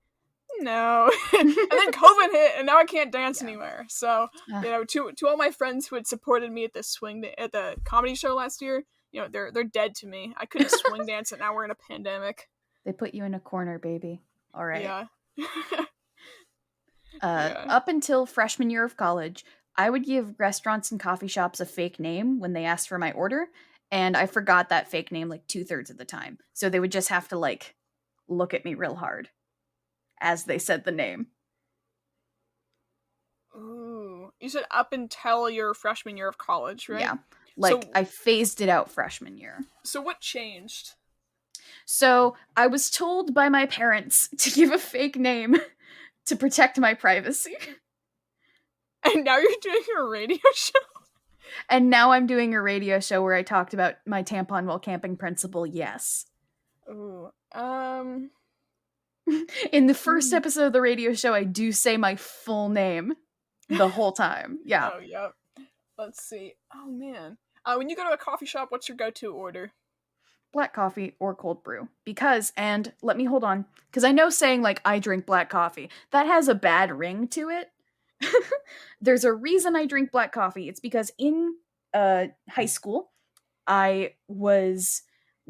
no. And then COVID hit, and now I can't dance anywhere. So, to all my friends who had supported me at the comedy show last year, they're dead to me. I couldn't swing dance, and now we're in a pandemic. They put you in a corner, baby. All right. Yeah. Up until freshman year of college, I would give restaurants and coffee shops a fake name when they asked for my order, and I forgot that fake name like 2/3 of the time. So they would just have to like look at me real hard as they said the name. Ooh. You said up until your freshman year of college, right? Yeah. Like, I phased it out freshman year. So what changed? So I was told by my parents to give a fake name to protect my privacy. And now you're doing a radio show? And now I'm doing a radio show where I talked about my tampon while camping principle, yes. Ooh. In the first episode of the radio show, I do say my full name the whole time. Yeah. Oh, yep. Let's see. Oh, man. When you go to a coffee shop, what's your go-to order? Black coffee or cold brew. Because, and let me hold on, because I know saying, like, I drink black coffee, that has a bad ring to it. There's a reason I drink black coffee. It's because in high school, I was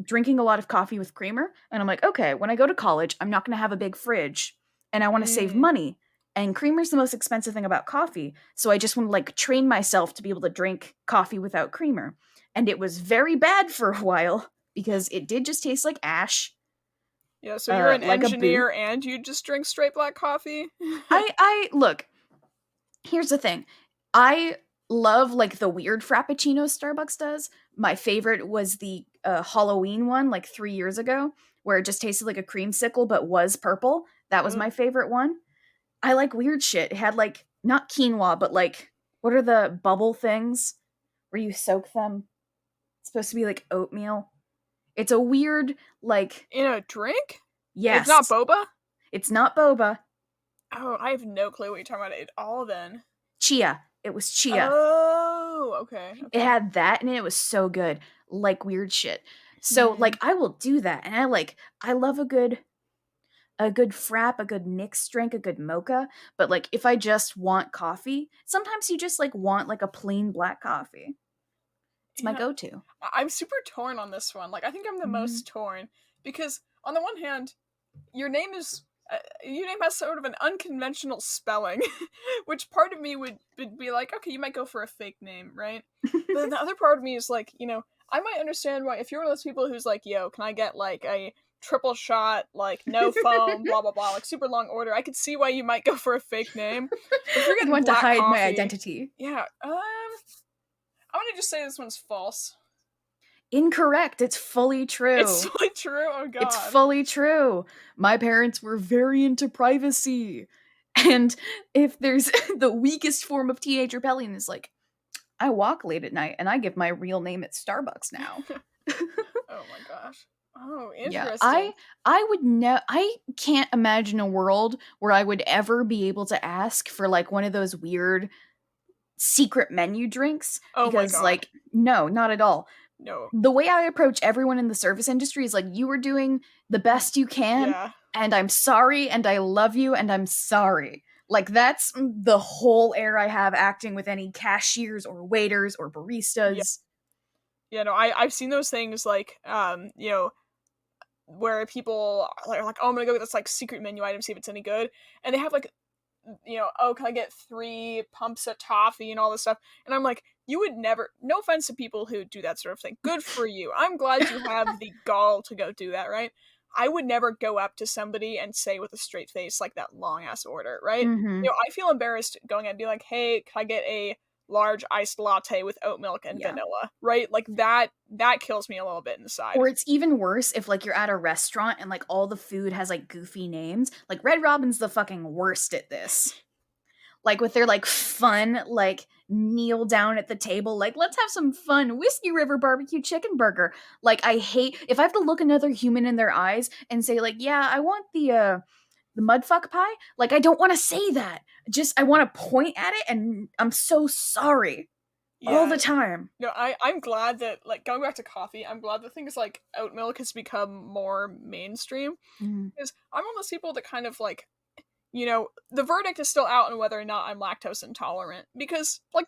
drinking a lot of coffee with creamer, and I'm like, okay, when I go to college, I'm not going to have a big fridge, and I want to save money. And creamer's the most expensive thing about coffee. So I just want to like train myself to be able to drink coffee without creamer. And it was very bad for a while because it did just taste like ash. Yeah, so you're an like a boot. engineer and you just drink straight black coffee? I look, here's the thing. I love like the weird frappuccinos Starbucks does. My favorite was the Halloween one like 3 years ago where it just tasted like a creamsicle but was purple. That was my favorite one. I like weird shit. It had like not quinoa but like what are the bubble things where you soak them? It's supposed to be like oatmeal. It's a weird like In a drink? yes. It's not boba? It's not boba. Oh, I have no clue what you're talking about at all then. Chia. It was chia. Oh, okay. It had that in it. It was so good. Like weird shit. So like I will do that. And I love a good frap, a good mixed drink, a good mocha. But like if I just want coffee, sometimes you just like want like a plain black coffee. It's my go-to. I'm super torn on this one. Like I think I'm the most torn because on the one hand, your name has sort of an unconventional spelling, which part of me would be like, okay, you might go for a fake name, right? But then the other part of me is like, I might understand why if you're one of those people who's like, yo, can I get like a triple shot, like no foam, blah blah blah, like super long order. I could see why you might go for a fake name. But if you're getting want to hide coffee, my identity. Yeah. I'm gonna just say this one's false. Incorrect. It's fully true. It's fully true? Oh god. It's fully true. My parents were very into privacy. And if there's the weakest form of teenage rebellion is like, I walk late at night and I give my real name at Starbucks now. Oh my gosh. Oh, interesting. Yeah, I would I can't imagine a world where I would ever be able to ask for like one of those weird secret menu drinks. Oh because my god. like, no, not at all. No. The way I approach everyone in the service industry is like, you are doing the best you can, and I'm sorry, and I love you, and I'm sorry. Like, that's the whole air I have acting with any cashiers or waiters or baristas. Yeah, no, I've seen those things, like, where people are like, oh, I'm gonna go get this, like, secret menu item, see if it's any good, and they have, like, oh, can I get 3 pumps of toffee and all this stuff, and I'm like, you would never, no offense to people who do that sort of thing, good for you, I'm glad you have the gall to go do that, right? I would never go up to somebody and say with a straight face, like, that long-ass order, right? I feel embarrassed going and be like, hey, can I get a large iced latte with oat milk and vanilla, right? Like, that kills me a little bit inside. Or it's even worse if, like, you're at a restaurant and, like, all the food has, like, goofy names. Like, Red Robin's the fucking worst at this. Like, with their, like, fun, like, kneel down at the table, like, let's have some fun Whiskey River barbecue chicken burger. Like, I hate, if I have to look another human in their eyes and say, like, yeah, I want the mudfuck pie, like, I don't want to say that. Just, I want to point at it, and I'm so sorry. All the time. No, I'm glad that, like, going back to coffee, I'm glad that things like oat milk has become more mainstream. Because I'm one of those people that kind of, like, the verdict is still out on whether or not I'm lactose intolerant, because, like,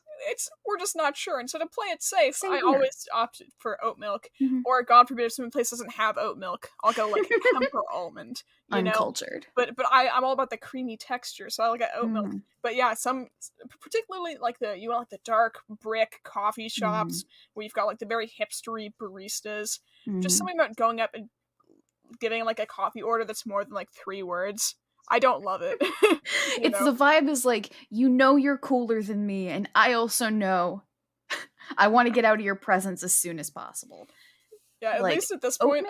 we're just not sure, and so to play it safe, I always opt for oat milk, or God forbid if some place doesn't have oat milk, I'll go, like, hemp or almond, Uncultured. But I'm all about the creamy texture, so I like oat milk, but yeah, some, particularly, like, the dark brick coffee shops, where you've got, like, the very hipstery baristas, just something about going up and giving, like, a coffee order that's more than, like, 3 words. I don't love it. It's the vibe is like, you're cooler than me, and I also know I want to get out of your presence as soon as possible. Yeah, at least at this point.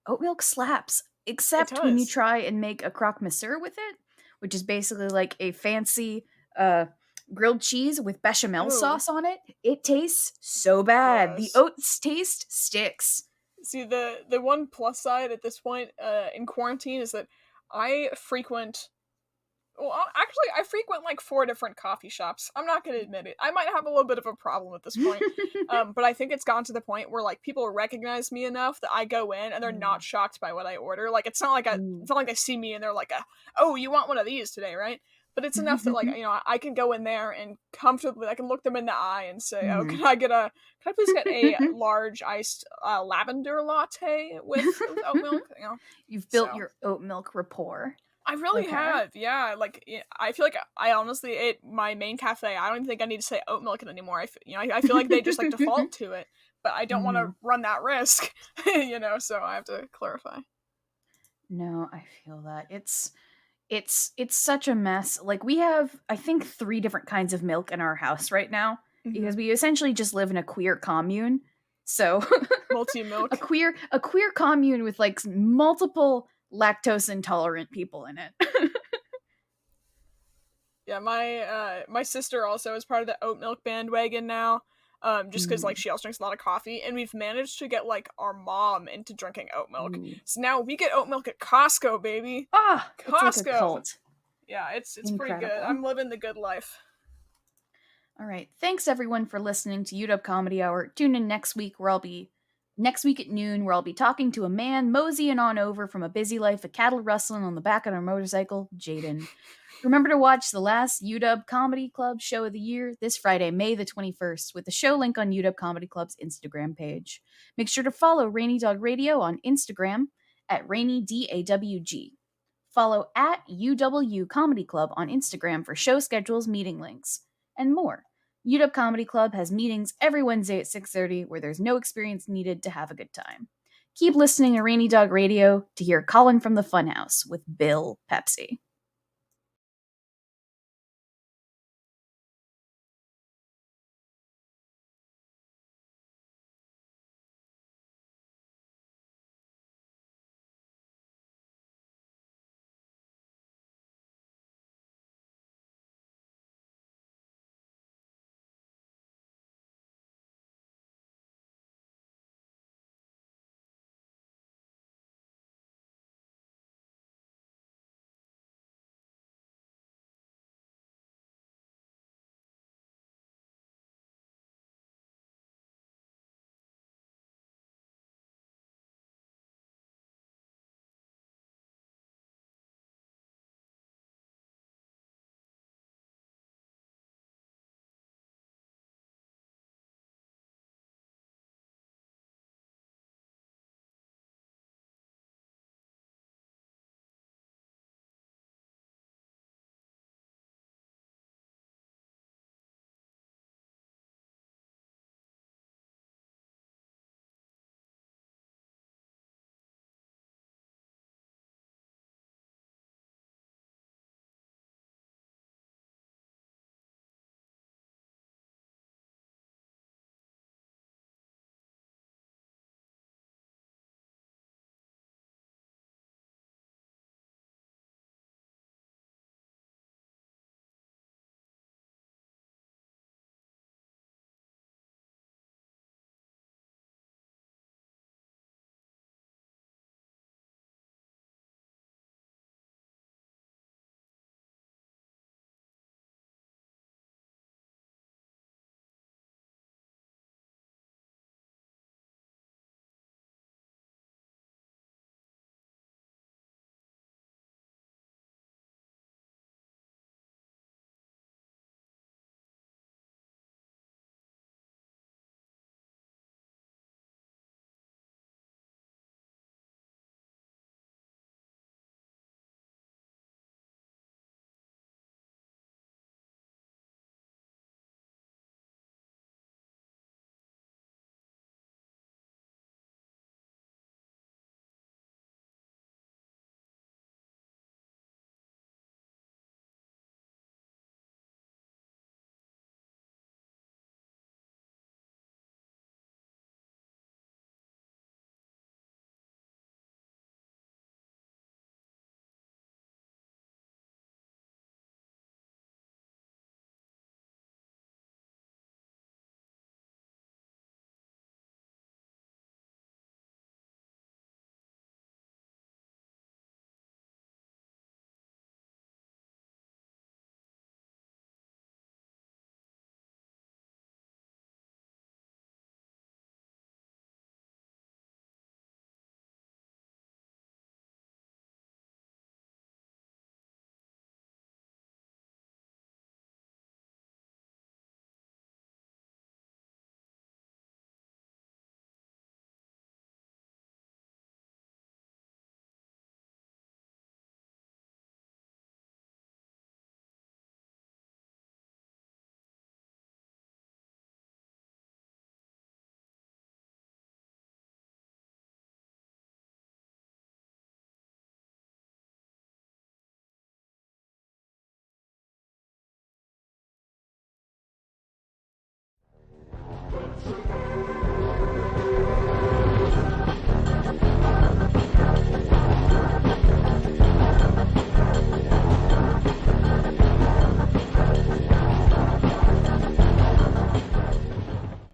Oat milk slaps, except when you try and make a croque monsieur with it, which is basically like a fancy grilled cheese with bechamel sauce on it. It tastes so bad. The oats taste sticks. See, the one plus side at this point in quarantine is that I frequent like 4 different coffee shops. I'm not going to admit it. I might have a little bit of a problem at this point. But I think it's gone to the point where, like, people recognize me enough that I go in and they're not shocked by what I order. Like, it's not like they see me and they're like, oh, you want one of these today, right? But it's enough that, like, I can go in there and comfortably, I can look them in the eye and say, oh, can I please get a large iced lavender latte with oat milk? You've built your oat milk rapport. I really Okay. have, yeah. Like, I feel like I honestly, my main cafe, I don't even think I need to say oat milk anymore. I feel like they just like default to it, but I don't want to run that risk, so I have to clarify. No, I feel that. It's such a mess. Like we have I think 3 different kinds of milk in our house right now Mm-hmm. because we essentially just live in a queer commune. So Multi a milk. queer commune with like multiple lactose intolerant people in it. Yeah, my sister also is part of the oat milk bandwagon now. Just because like Mm, she also drinks a lot of coffee, and we've managed to get like our mom into drinking oat milk. ooh. So now we get oat milk at Costco, baby. Ah, it's like a Costco. cult. Yeah, it's pretty good. Incredible. I'm living the good life. All right. Thanks everyone for listening to UW Comedy Hour. Tune in next week next week at noon where I'll be talking to a man moseying on over from a busy life of cattle rustling on the back of a motorcycle, Jaden. Remember to watch the last UW Comedy Club show of the year this Friday, May the 21st, with the show link on UW Comedy Club's Instagram page. Make sure to follow Rainy Dog Radio on Instagram at RainyDawg. Follow at UW Comedy Club on Instagram for show schedules, meeting links, and more. UW Comedy Club has meetings every Wednesday at 6:30 where there's no experience needed to have a good time. Keep listening to Rainy Dog Radio to hear Colin from the Funhouse with Bill Pepsi.